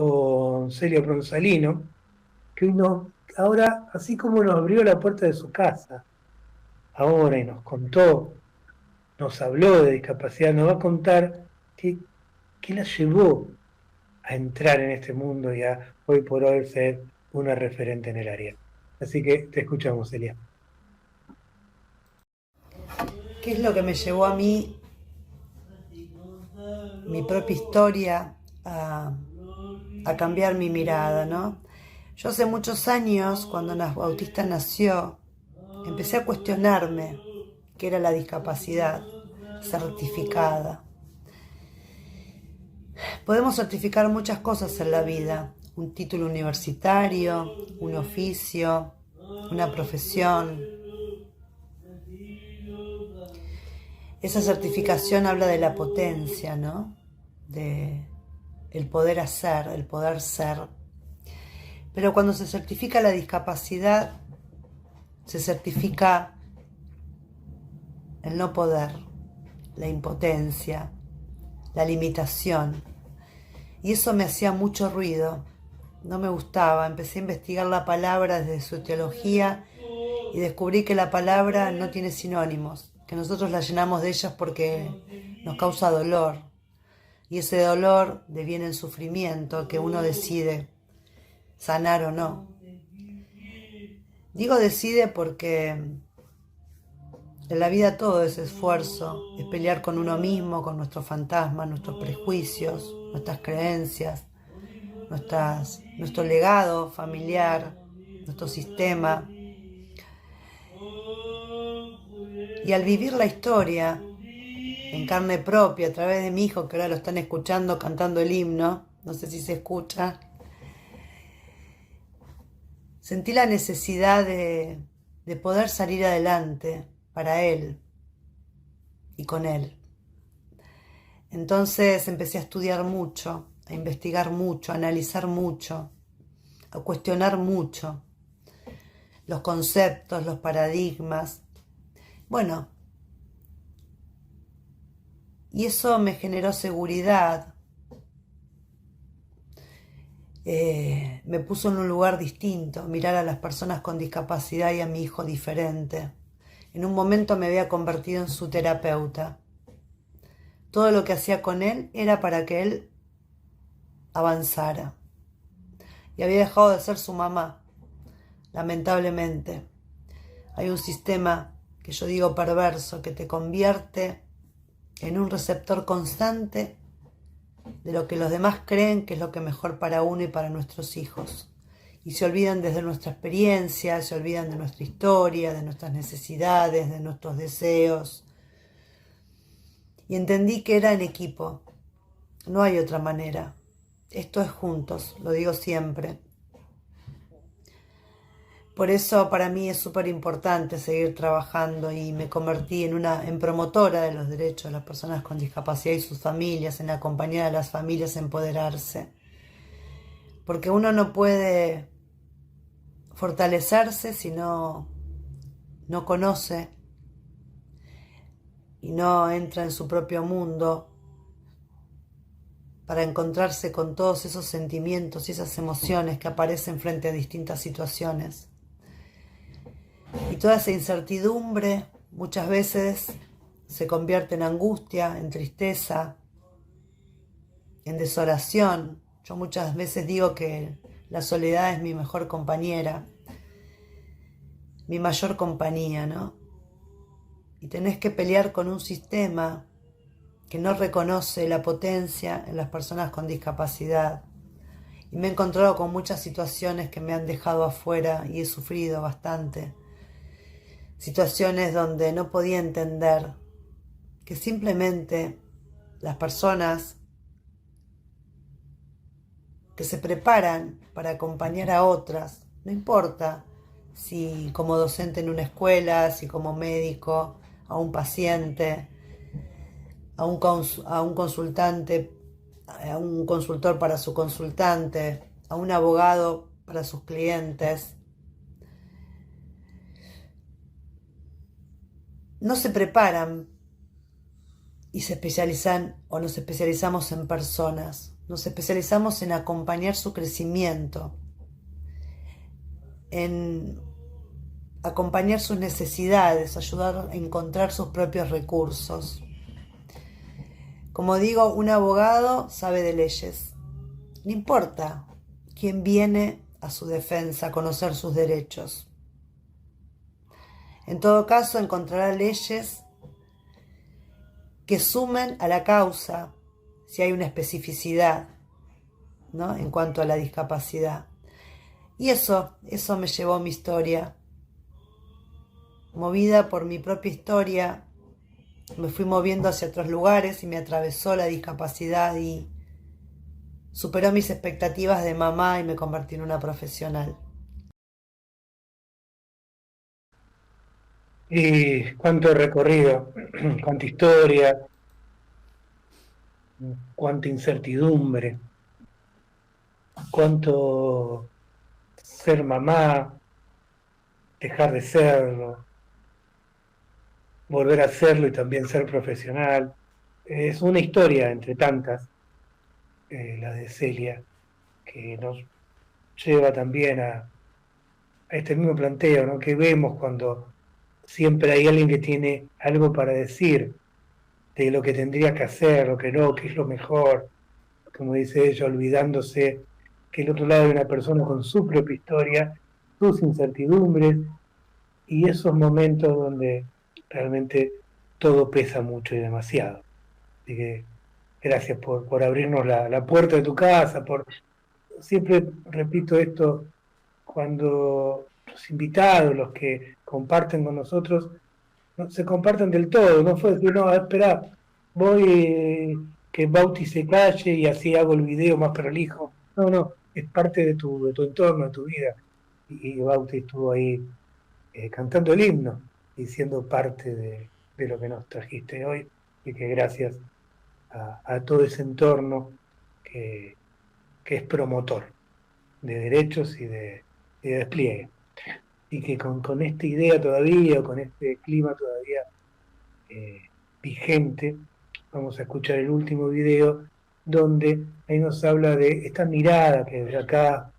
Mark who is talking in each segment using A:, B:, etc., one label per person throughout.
A: con Celia Pronsalino, que ahora, así como nos abrió la puerta de su casa, ahora y nos contó, nos habló de discapacidad, nos va a contar qué la llevó a entrar en este mundo y a hoy por hoy ser una referente en el área. Así que te escuchamos, Celia.
B: ¿Qué es lo que me llevó a mí, mi propia historia, a cambiar mi mirada, ¿no? Yo hace muchos años, cuando Bautista nació, empecé a cuestionarme qué era la discapacidad certificada. Podemos certificar muchas cosas en la vida: un título universitario, un oficio, una profesión. Esa certificación habla de la potencia, ¿no? De el poder hacer, el poder ser. Pero cuando se certifica la discapacidad, se certifica el no poder, la impotencia, la limitación. Y eso me hacía mucho ruido, no me gustaba. Empecé a investigar la palabra desde su etiología y descubrí que la palabra no tiene sinónimos, que nosotros la llenamos de ellas porque nos causa dolor. Y ese dolor deviene en sufrimiento que uno decide sanar o no. Digo decide porque en la vida todo es esfuerzo, es pelear con uno mismo, con nuestros fantasmas, nuestros prejuicios, nuestras creencias, nuestro legado familiar, nuestro sistema. Y al vivir la historia en carne propia, a través de mi hijo, que ahora lo están escuchando cantando el himno, no sé si se escucha, sentí la necesidad de poder salir adelante para él y con él. Entonces empecé a estudiar mucho, a investigar mucho, a analizar mucho, a cuestionar mucho los conceptos, los paradigmas. Bueno, y eso me generó seguridad, me puso en un lugar distinto, mirar a las personas con discapacidad y a mi hijo diferente. En un momento me había convertido en su terapeuta. Todo lo que hacía con él era para que él avanzara. Y había dejado de ser su mamá, lamentablemente. Hay un sistema que yo digo perverso, que te convierte en un receptor constante de lo que los demás creen que es lo que es mejor para uno y para nuestros hijos. Y se olvidan desde nuestra experiencia, se olvidan de nuestra historia, de nuestras necesidades, de nuestros deseos. Y entendí que era en equipo, no hay otra manera. Esto es juntos, lo digo siempre. Por eso para mí es súper importante seguir trabajando y me convertí en promotora de los derechos de las personas con discapacidad y sus familias, en acompañar a las familias a empoderarse. Porque uno no puede fortalecerse si no conoce y no entra en su propio mundo para encontrarse con todos esos sentimientos y esas emociones que aparecen frente a distintas situaciones. Y toda esa incertidumbre muchas veces se convierte en angustia, en tristeza, en desolación. Yo muchas veces digo que la soledad es mi mejor compañera, mi mayor compañía, ¿no? Y tenés que pelear con un sistema que no reconoce la potencia en las personas con discapacidad. Y me he encontrado con muchas situaciones que me han dejado afuera y he sufrido bastante. Situaciones donde no podía entender que simplemente las personas que se preparan para acompañar a otras, no importa si como docente en una escuela, si como médico, a un paciente, a un consultante, a un consultor para su consultante, a un abogado para sus clientes, no se preparan y se especializan o nos especializamos en personas. nos especializamos en acompañar su crecimiento, en acompañar sus necesidades, ayudar a encontrar sus propios recursos. Como digo, un abogado sabe de leyes. No importa quién viene a su defensa, a conocer sus derechos. En todo caso, encontrará leyes que sumen a la causa si hay una especificidad, ¿no?, en cuanto a la discapacidad. Y eso me llevó a mi historia. Movida por mi propia historia, me fui moviendo hacia otros lugares y me atravesó la discapacidad y superó mis expectativas de mamá y me convertí en una profesional.
A: Y cuánto recorrido, cuánta historia, cuánta incertidumbre, cuánto ser mamá, dejar de serlo, volver a serlo y también ser profesional. Es una historia entre tantas, la de Celia, que nos lleva también a este mismo planteo, ¿no?, que vemos cuando siempre hay alguien que tiene algo para decir de lo que tendría que hacer, lo que no, qué es lo mejor, como dice ella, olvidándose que el otro lado hay una persona con su propia historia, sus incertidumbres y esos momentos donde realmente todo pesa mucho y demasiado. Así que gracias por abrirnos la puerta de tu casa, siempre repito esto, cuando los invitados, los que comparten con nosotros, no se comparten del todo, no fue decir, no, espera, voy que Bauti se calle y así hago el video más prolijo. No, no, es parte de tu entorno, de tu vida. Y Bauti estuvo ahí cantando el himno y siendo parte de lo que nos trajiste hoy. Y que gracias a todo ese entorno que, que es promotor de derechos y de despliegue. Y que con esta idea todavía, o con este clima todavía eh, vigente, vamos a escuchar el último video donde ahí nos habla de esta mirada que desde acá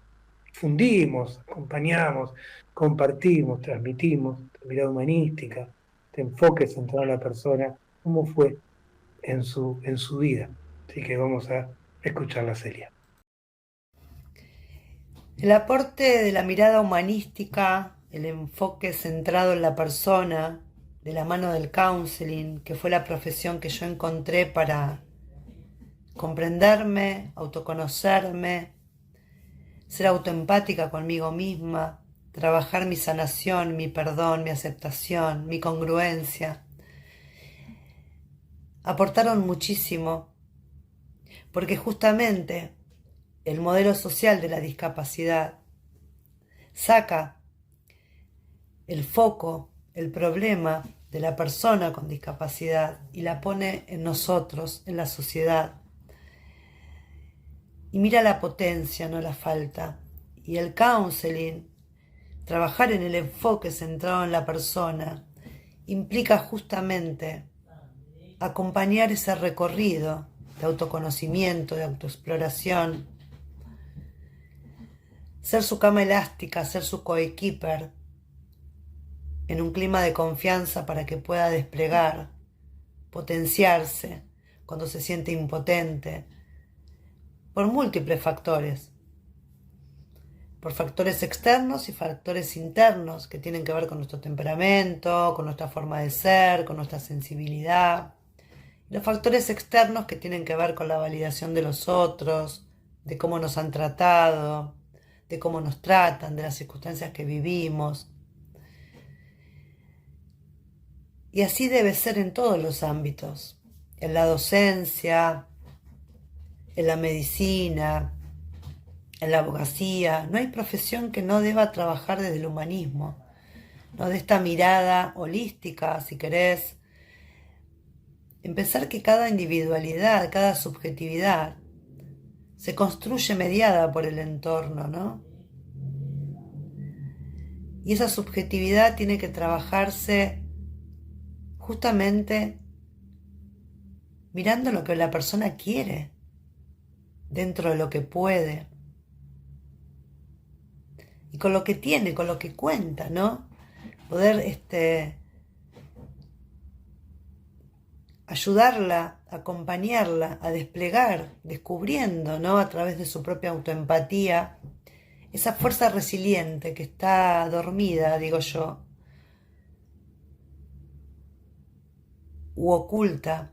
A: fundimos, acompañamos, compartimos, transmitimos, esta mirada humanística, este enfoque centrado en la persona, cómo fue en su vida. Así que vamos a escuchar la serie.
B: El aporte de la mirada humanística, el enfoque centrado en la persona, de la mano del counseling, que fue la profesión que yo encontré para comprenderme, autoconocerme, ser autoempática conmigo misma, trabajar mi sanación, mi perdón, mi aceptación, mi congruencia, aportaron muchísimo, porque justamente el modelo social de la discapacidad saca el foco, el problema de la persona con discapacidad y la pone en nosotros, en la sociedad. Y mira la potencia, no la falta. Y el counseling, trabajar en el enfoque centrado en la persona, implica justamente acompañar ese recorrido de autoconocimiento, de autoexploración, ser su cama elástica, ser su coequiper, en un clima de confianza para que pueda desplegar, potenciarse cuando se siente impotente, por múltiples factores, por factores externos y factores internos que tienen que ver con nuestro temperamento, con nuestra forma de ser, con nuestra sensibilidad, y los factores externos que tienen que ver con la validación de los otros, de cómo nos han tratado, de cómo nos tratan, de las circunstancias que vivimos. Y así debe ser en todos los ámbitos, en la docencia, en la medicina, en la abogacía. No hay profesión que no deba trabajar desde el humanismo, ¿no?, de esta mirada holística, si querés, en pensar que cada individualidad, cada subjetividad se construye mediada por el entorno, ¿no? Y esa subjetividad tiene que trabajarse justamente mirando lo que la persona quiere, dentro de lo que puede y con lo que tiene, con lo que cuenta, ¿no? Poder ayudarla, acompañarla a desplegar, descubriendo, ¿no? A través de su propia autoempatía, esa fuerza resiliente que está dormida, digo yo, u oculta,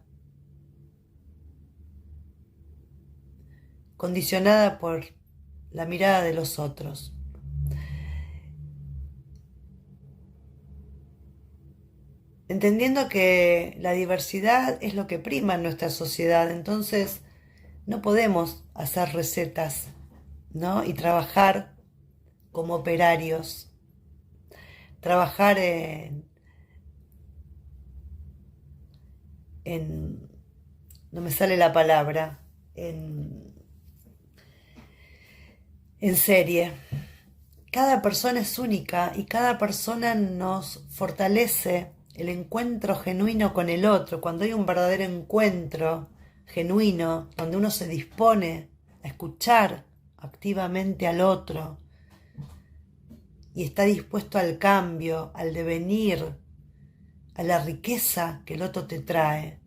B: condicionada por la mirada de los otros. Entendiendo que la diversidad es lo que prima en nuestra sociedad, entonces no podemos hacer recetas, ¿no? Y trabajar como operarios, trabajar no me sale la palabra, en serie. Cada persona es única y cada persona nos fortalece el encuentro genuino con el otro. Cuando hay un verdadero encuentro genuino, donde uno se dispone a escuchar activamente al otro y está dispuesto al cambio, al devenir, a la riqueza que el otro te trae,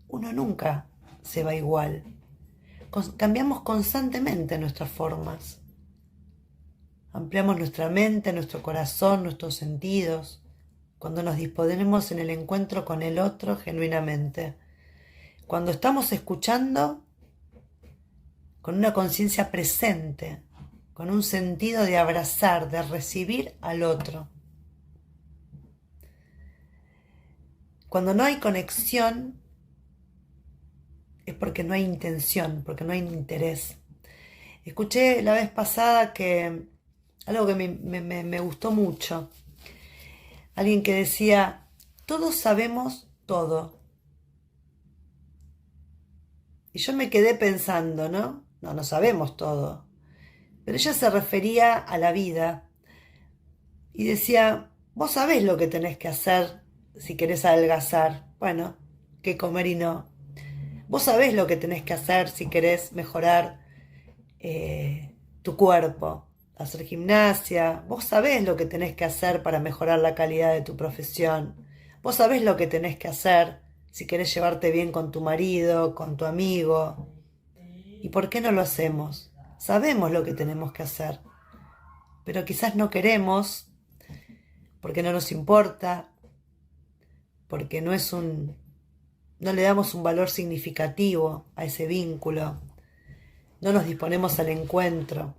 B: uno nunca se va igual. Cambiamos constantemente nuestras formas. Ampliamos nuestra mente, nuestro corazón, nuestros sentidos, cuando nos disponemos en el encuentro con el otro genuinamente. Cuando estamos escuchando con una conciencia presente, con un sentido de abrazar, de recibir al otro. Cuando no hay conexión, es porque no hay intención, porque no hay interés. Escuché la vez pasada que algo que me gustó mucho. Alguien que decía, todos sabemos todo. Y yo me quedé pensando, ¿no? No sabemos todo. Pero ella se refería a la vida. Y decía, vos sabés lo que tenés que hacer si querés adelgazar. Bueno, qué comer y no. Vos sabés lo que tenés que hacer si querés mejorar tu cuerpo, hacer gimnasia. Vos sabés lo que tenés que hacer para mejorar la calidad de tu profesión. Vos sabés lo que tenés que hacer si querés llevarte bien con tu marido, con tu amigo. ¿Y por qué no lo hacemos? Sabemos lo que tenemos que hacer, pero quizás no queremos, porque no nos importa, porque no le damos un valor significativo a ese vínculo, no nos disponemos al encuentro.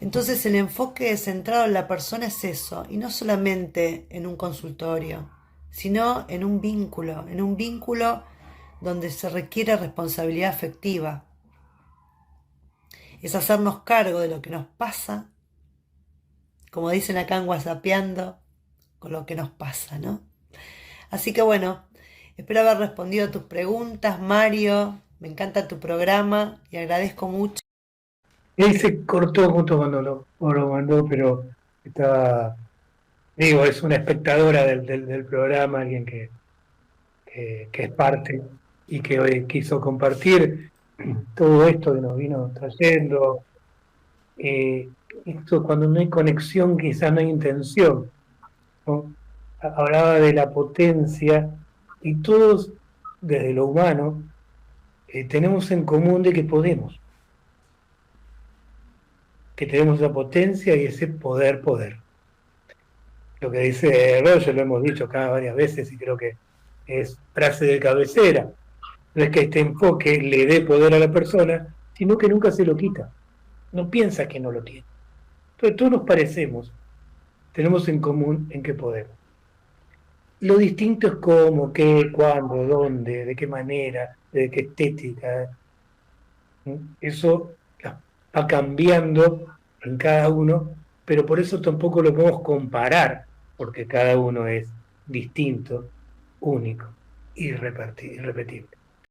B: Entonces el enfoque centrado en la persona es eso, y no solamente en un consultorio, sino en un vínculo donde se requiere responsabilidad afectiva. Es hacernos cargo de lo que nos pasa, como dicen acá en Whatsappeando, con lo que nos pasa, ¿no? Así que bueno, espero haber respondido a tus preguntas, Mario. Me encanta tu programa y agradezco mucho.
A: Y ahí se cortó justo cuando lo mandó, pero estaba, digo, es una espectadora del programa, alguien que es parte y que hoy quiso compartir todo esto que nos vino trayendo. Esto cuando no hay conexión, quizás no hay intención, ¿no? Hablaba de la potencia y todos, desde lo humano, tenemos en común de que tenemos esa potencia y ese poder. Lo que dice Roger, lo hemos dicho acá varias veces y creo que es frase de cabecera. No es que este enfoque le dé poder a la persona, sino que nunca se lo quita. No piensa que no lo tiene. Entonces todos nos parecemos, tenemos en común en que podemos. Lo distinto es cómo, qué, cuándo, dónde, de qué manera, de qué estética. Eso va cambiando en cada uno, pero por eso tampoco lo podemos comparar, porque cada uno es distinto, único, irrepetible.